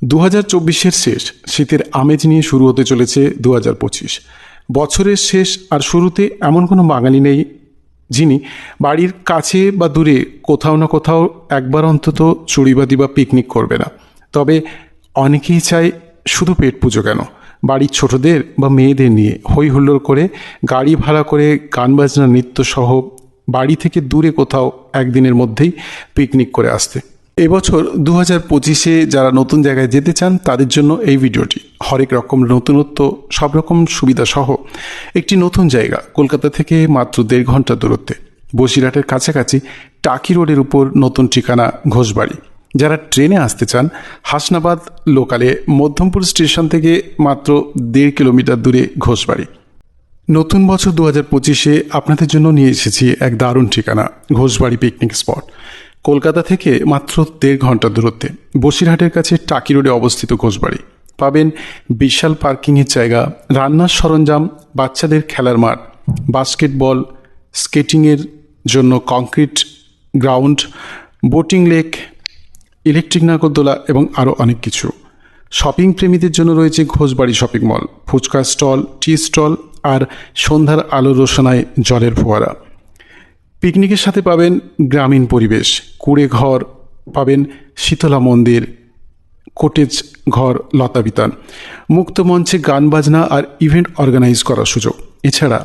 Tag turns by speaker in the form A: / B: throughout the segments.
A: 2024-এর শেষ শীতের আমেজ নিয়ে শুরু হতে চলেছে 2025। বছরের শেষ আর শুরুতে এমন কোনো বাঙালি নেই যিনি বাড়ির কাছে বা দূরে কোথাও না কোথাও একবার অন্তত চড়ুইবাতি বা পিকনিক করবে না। তবে অনেকেই চায় শুধু পেট পুজো কেন, বাড়ির ছোটদের বা মেয়েদের নিয়ে হই হুল্লোড় করে গাড়ি ভাড়া করে গান বাজনা নৃত্য সহ বাড়ি থেকে দূরে কোথাও একদিনের মধ্যেই পিকনিক করে আসতে। এবছর 2025-এ যারা নতুন জায়গায় যেতে চান তাদের জন্য এই ভিডিওটি। হরেক রকম নতুনত্ব, সব রকম সুবিধা সহ একটি নতুন জায়গা কলকাতা থেকে মাত্র 1.5 ঘন্টা দূরত্বে, বসিরহাটের কাছাকাছি টাকি রোডের উপর নতুন ঠিকানা ঘোষবাড়ি। যারা ট্রেনে আসতে চান হাসনাবাদ লোকালে মধ্যমপুর স্টেশন থেকে মাত্র 1.5 কিলোমিটার দূরে ঘোষবাড়ি। নতুন বছর 2025-এ আপনাদের জন্য নিয়ে এসেছি এক দারুণ ঠিকানা, ঘোষবাড়ি পিকনিক স্পট। কলকাতা থেকে মাত্র 1.5 ঘন্টা দূরত্বে বসিরহাটের কাছে টাকি রোডে অবস্থিত ঘোষবাড়ি। পাবেন বিশাল পার্কিংয়ের জায়গা, রান্নার সরঞ্জাম, বাচ্চাদের খেলার মাঠ, বাস্কেটবল, স্কেটিংয়ের জন্য concrete ground, boating lake, electric নাগরদোলা এবং আরও অনেক কিছু। শপিং প্রেমীদের জন্য রয়েছে Ghoshbari shopping mall, fuchka stall, tea stall আর সন্ধ্যার আলো রোশনায় জলের ফোয়ারা। পিকনিকের সাথে পাবেন গ্রামীণ পরিবেশ, কুড়ে ঘর পাবেন, শীতলা মন্দির, কটেজ ঘর, লতাবিতান, মুক্ত মঞ্চে গান বাজনা আর ইভেন্ট অর্গানাইজ করার সুযোগ। এছাড়া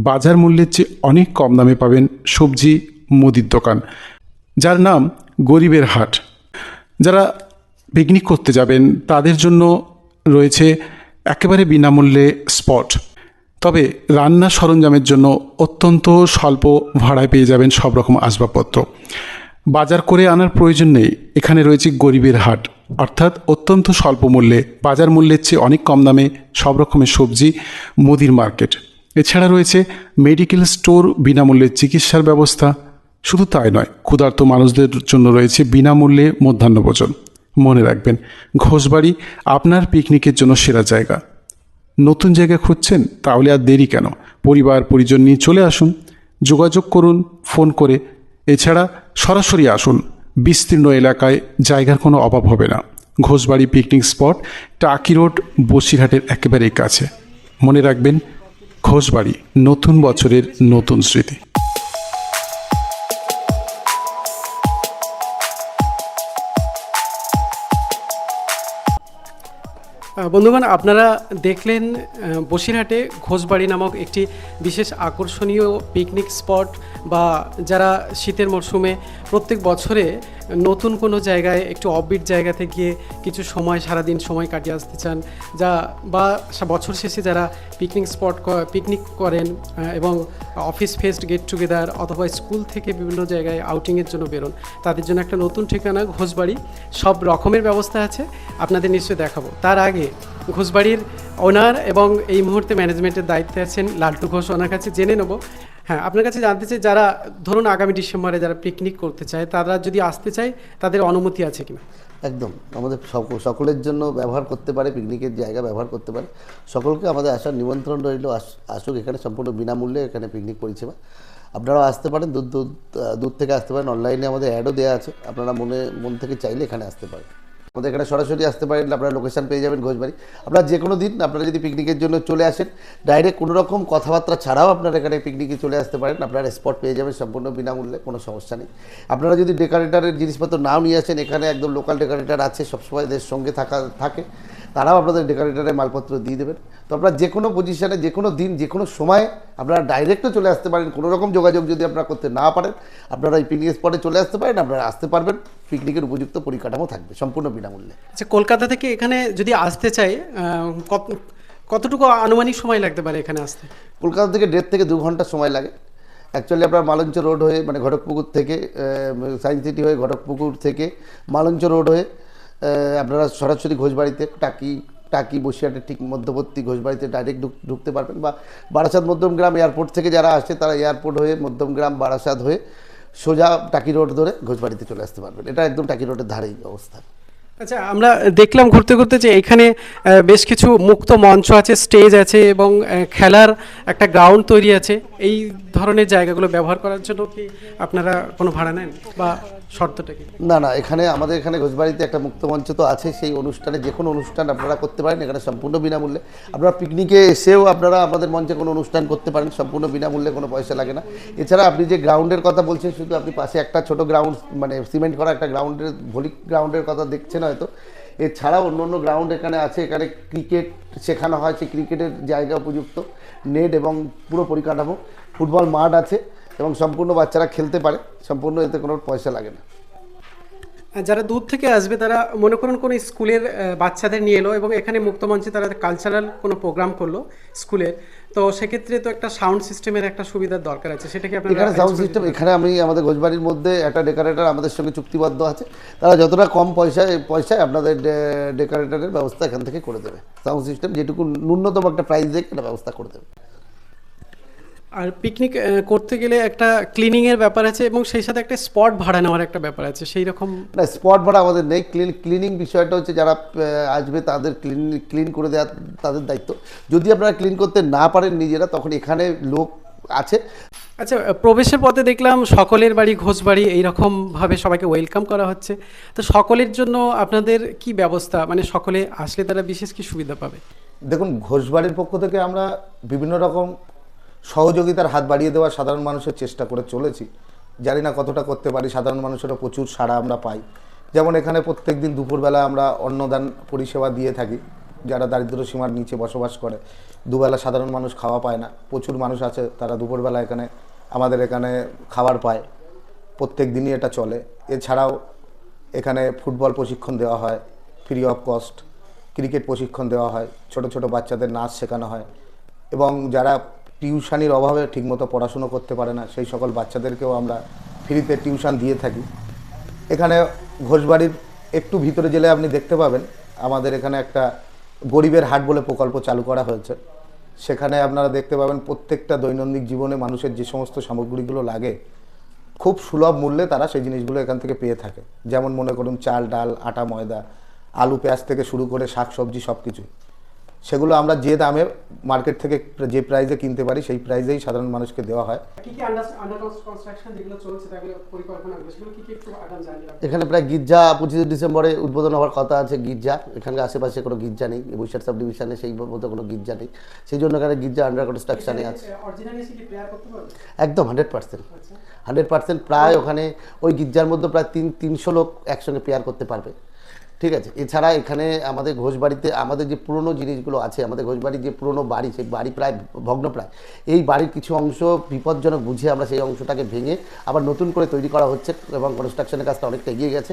A: বাজার মূল্যের চেয়ে অনেক কম দামে পাবেন সবজি, মুদির দোকান, যার নাম গরিবের হাট। যারা পিকনিক করতে যাবেন তাদের জন্য রয়েছে একেবারে বিনামূল্যে স্পট। তবে রান্নার সরঞ্জামের জন্য অত্যন্ত স্বল্প ভাড়ায় পেয়ে যাবেন সব রকম আসবাবপত্র। বাজার করে আনার প্রয়োজন নেই, এখানে রয়েছে গরিবের হাট, অর্থাৎ অত্যন্ত স্বল্প মূল্যে, বাজার মূল্যের চেয়ে অনেক কম দামে সব রকমের সবজি, মুদির মার্কেট। এছাড়া রয়েছে মেডিকেল স্টোর, বিনামূল্যে চিকিৎসার ব্যবস্থা। শুধু তাই নয়, ক্ষুধার্ত মানুষদের জন্য রয়েছে বিনামূল্যে মধ্যাহ্নভোজন। মনে রাখবেন, ঘোষবাড়ি আপনার পিকনিকের জন্য সেরা জায়গা। নতুন জায়গা খুঁজছেন? তাহলে আর দেরি কেন, পরিবার পরিজন নিয়ে চলে আসুন। যোগাযোগ করুন ফোন করে, এছাড়া সরাসরি আসুন। বিস্তীর্ণ এলাকায় জায়গার কোনো অভাব হবে না। ঘোষবাড়ি পিকনিক স্পট টাকি রোড, বসিরহাটের একেবারেই কাছে। মনে রাখবেন, ঘোষবাড়ি, নতুন বছরের নতুন স্মৃতি।
B: বন্ধুগণ, আপনারা দেখলেন বসিরহাটে ঘোষবাড়ি নামক একটি বিশেষ আকর্ষণীয় পিকনিক স্পট, বা যারা শীতের মরশুমে প্রত্যেক বছরে নতুন কোনো জায়গায় একটু অফবিট জায়গাতে গিয়ে কিছু সময়, সারাদিন সময় কাটিয়ে আসতে চান, বা বছর শেষে যারা পিকনিক করেন এবং অফিস ফেস্ট, গেট টুগেদার অথবা স্কুল থেকে বিভিন্ন জায়গায় আউটিংয়ের জন্য বেরোন, তাদের জন্য একটা নতুন ঠিকানা ঘোষবাড়ি। সব রকমের ব্যবস্থা আছে, আপনাদের নিশ্চয়ই দেখাবো। তার আগে ঘোষবাড়ির ওনার এবং এই মুহূর্তে ম্যানেজমেন্টের দায়িত্বে আছেন লাল্টু ঘোষ, ওনার কাছে জেনে নেব। হ্যাঁ, আপনার কাছে জানতে চাই, যারা ধরুন আগামী ডিসেম্বরে যারা পিকনিক করতে চায়, তারা যদি আসতে চায়, তাদের অনুমতি আছে কিনা?
C: একদম, আমাদের সকলের জন্য ব্যবহার করতে পারে, পিকনিকের জায়গা ব্যবহার করতে পারে। সকলকে আমাদের আসার নিমন্ত্রণ রইল। আসুক, এখানে সম্পূর্ণ বিনামূল্যে এখানে পিকনিক পরিষেবা। আপনারাও আসতে পারেন, দূর থেকে আসতে পারেন। অনলাইনে আমাদের অ্যাডও দেওয়া আছে, আপনারা মন থেকে চাইলে এখানে আসতে পারেন। আমাদের এখানে সরাসরি আসতে পারেন, আপনারা লোকেশান পেয়ে যাবেন ঘোষবাড়ি। আপনারা যে কোনো দিন আপনারা যদি পিকনিকের জন্য চলে আসেন, ডাইরেক্ট কোনো রকম কথাবার্তা ছাড়াও আপনারা এখানে পিকনিকে চলে আসতে পারেন। আপনারা স্পট পেয়ে যাবেন সম্পূর্ণ বিনামূল্যে, কোনো সমস্যা নেই। আপনারা যদি ডেকোরেটরের জিনিসপত্র নাও নিয়ে আসেন, এখানে একদম লোকাল ডেকোরেটর আছে, সবসময় এদের সঙ্গে থাকে, তারাও আপনাদের ডেকোরেটরের মালপত্র দিয়ে দেবেন। তো আপনারা যে কোনো পজিশানে, যে কোনো দিন, যে কোনো সময় আপনারা ডাইরেক্টও চলে আসতে পারেন। কোনো রকম যোগাযোগ যদি আপনারা করতে না পারেন, আপনারা এই পিকনিক স্পটে চলে আসতে পারেন, আপনারা আসতে পারবেন। পিকনিকের উপযুক্ত পরিকাঠামো থাকবে সম্পূর্ণ বিনামূল্যে।
B: আচ্ছা, কলকাতা থেকে এখানে যদি আসতে চাই, কতটুকু আনুমানিক সময় লাগতে পারে এখানে আসতে?
C: কলকাতা থেকে 1.5 থেকে 2 ঘন্টা সময় লাগে। অ্যাকচুয়ালি আপনার মালঞ্চ রোড হয়ে, মানে ঘটকপুকুর থেকে, সায়েন্স সিটি হয়ে, ঘটকপুকুর থেকে মালঞ্চ রোড হয়ে আপনারা সরাসরি ঘোষবাড়িতে টাকি বসিরহাটের ঠিক মধ্যবর্তী ঘোষবাড়িতে ডাইরেক্ট ঢুকতে পারবেন। বা বারাসাত মধ্যমগ্রাম এয়ারপোর্ট থেকে যারা আসে, তারা এয়ারপোর্ট হয়ে মধ্যমগ্রাম বারাসাত হয়ে সোজা টাকি রোড ধরে ঘোষবাড়িতে চলে আসতে পারবেন। এটা একদম টাকি রোডের ধারেই অবস্থা।
B: আচ্ছা, আমরা দেখলাম ঘুরতে ঘুরতে যে এখানে বেশ কিছু মুক্ত মঞ্চ আছে, স্টেজ আছে এবং খেলার একটা গ্রাউন্ড তৈরি আছে। এই ধরনের জায়গাগুলো ব্যবহার করার জন্য কি আপনারা কোনো ভাড়া নেন বা শর্তটা কি?
C: না না, এখানে আমাদের এখানে ঘোষবাড়িতে একটা মুক্ত মঞ্চ তো আছে, সেই অনুষ্ঠানে যে কোনো অনুষ্ঠান আপনারা করতে পারেন এখানে সম্পূর্ণ বিনামূল্যে। আপনারা পিকনিকে এসেও আপনারা আমাদের মঞ্চে কোনো অনুষ্ঠান করতে পারেন সম্পূর্ণ বিনামূল্যে, কোনো পয়সা লাগে না। এছাড়া আপনি যে গ্রাউন্ডের কথা বলছেন, শুধু আপনি পাশে একটা ছোট গ্রাউন্ড মানে সিমেন্ট করা একটা গ্রাউন্ডের ভলি গ্রাউন্ডের কথা দেখছেন হয়তো, এছাড়াও অন্য অন্য গ্রাউন্ড এখানে আছে। এখানে ক্রিকেট শেখানো হয়, সেই ক্রিকেটের জায়গা উপযুক্ত, নেট এবং পুরো পরিকাঠামো, ফুটবল মাঠ আছে এবং সম্পূর্ণ বাচ্চারা খেলতে পারে, সম্পূর্ণ এতে কোনো পয়সা লাগে না।
B: যারা দূর থেকে আসবে তারা মনে করুন কোনো স্কুলের বাচ্চাদের নিয়ে এলো এবং এখানে মুক্তমঞ্চে তারা কালচারাল কোনো প্রোগ্রাম করলো স্কুলের, তো সেক্ষেত্রে তো একটা সাউন্ড সিস্টেমের একটা সুবিধার দরকার আছে, সেটা কি আপনারা
C: এখানে সাউন্ড সিস্টেম, এখানে আমি আমাদের ঘোষবাড়ির মধ্যে একটা ডেকোরেটর আমাদের সঙ্গে চুক্তিবদ্ধ আছে, তারা যতটা কম পয়সায় আপনাদের ডেকোরেটরের ব্যবস্থা এখান থেকে করে দেবে। সাউন্ড সিস্টেম যেটুকু ন্যূনতম একটা প্রাইস দিয়ে এটা ব্যবস্থা করে দেবে।
B: আর পিকনিক করতে গেলে একটা ক্লিনিংয়ের ব্যাপার আছে এবং সেই সাথে একটা স্পট ভাড়া নেওয়ার একটা ব্যাপার আছে, সেই রকম?
C: না, স্পট ভাড়া আমাদের নেই। ক্লিনিং বিষয়টা হচ্ছে যারা আসবে তাদের ক্লিন করে দেওয়া তাদের দায়িত্ব। যদি আপনারা ক্লিন করতে না পারেন নিজেরা, তখন এখানে লোক আছে।
B: আচ্ছা, প্রবেশের পথে দেখলাম সকলের বাড়ি ঘোষবাড়ি এইরকমভাবে সবাইকে ওয়েলকাম করা হচ্ছে, তো সকলের জন্য আপনাদের কি ব্যবস্থা, মানে সকলে আসলে তারা বিশেষ কি সুবিধা পাবে?
D: দেখুন, ঘোষবাড়ির পক্ষ থেকে আমরা বিভিন্ন রকম সহযোগিতার হাত বাড়িয়ে দেওয়ার সাধারণ মানুষের চেষ্টা করে চলেছি। জানি না কতটা করতে পারি, সাধারণ মানুষেরও প্রচুর সাড়া আমরা পাই। যেমন এখানে প্রত্যেক দিন দুপুরবেলা আমরা অন্নদান পরিষেবা দিয়ে থাকি। যারা দারিদ্র্য সীমার নিচে বসবাস করে, দুবেলা সাধারণ মানুষ খাওয়া পায় না, প্রচুর মানুষ আছে তারা দুপুরবেলা এখানে আমাদের এখানে খাবার পায়। প্রত্যেক দিনই এটা চলে। এছাড়াও এখানে ফুটবল প্রশিক্ষণ দেওয়া হয় ফ্রি অফ কস্ট, ক্রিকেট প্রশিক্ষণ দেওয়া হয়, ছোট ছোট বাচ্চাদের নাচ শেখানো হয় এবং যারা টিউশনির অভাবে ঠিকমতো পড়াশুনো করতে পারে না সেই সকল বাচ্চাদেরকেও আমরা ফ্রিতে টিউশন দিয়ে থাকি। এখানে ঘোষবাড়ির একটু ভিতরে গেলে আপনি দেখতে পাবেন আমাদের এখানে একটা গরিবের হাট বলে প্রকল্প চালু করা হয়েছে। সেখানে আপনারা দেখতে পাবেন প্রত্যেকটা দৈনন্দিন জীবনে মানুষের যে সমস্ত সামগ্রীগুলো লাগে খুব সুলভ মূল্যে তারা সেই জিনিসগুলো এখান থেকে পেয়ে থাকে। যেমন মনে করুন চাল, ডাল, আটা, ময়দা, আলু, পেঁয়াজ থেকে শুরু করে শাক সবজি সব কিছুই, সেগুলো আমরা যে দামে মার্কেট থেকে যে প্রাইসে কিনতে পারি সেই প্রাইসেই সাধারণ মানুষকে দেওয়া হয়।
B: কি কি আন্ডার কনস্ট্রাকশন যেগুলো চলছে তাগুলো পরিকল্পনা সেগুলো কি কি একটু আগাম জানিয়ে রাখুন।
C: এখানে প্রায় গির্জা 25 ডিসেম্বরে উদ্বোধন হওয়ার কথা আছে। গির্জা এখানকার আশেপাশে কোনো গির্জা নেই, বৈশাখ সাব ডিভিশনে সেই মতো কোনো গির্জা নেই, সেই জন্য এখানে গির্জা আন্ডার কনস্ট্রাকশনে আছে।
B: অরিজিনালি কি প্রেয়ার করতে পারবে?
C: একদম 100%। প্রায় ওখানে ওই গির্জার মধ্যে প্রায় 300 লোক একসঙ্গে প্রেয়ার করতে পারবে। ঠিক আছে। এছাড়া এখানে আমাদের ঘোষবাড়িতে আমাদের যে পুরনো জিনিসগুলো আছে, আমাদের ঘোষবাড়ির যে পুরনো বাড়ি, সেই বাড়ি প্রায় ভগ্নপ্রায়। এই বাড়ির কিছু অংশ বিপজ্জনক বুঝে আমরা সেই অংশটাকে ভেঙে আবার নতুন করে তৈরি করা হচ্ছে এবং কনস্ট্রাকশনের কাজটা অনেকটা এগিয়ে গেছে।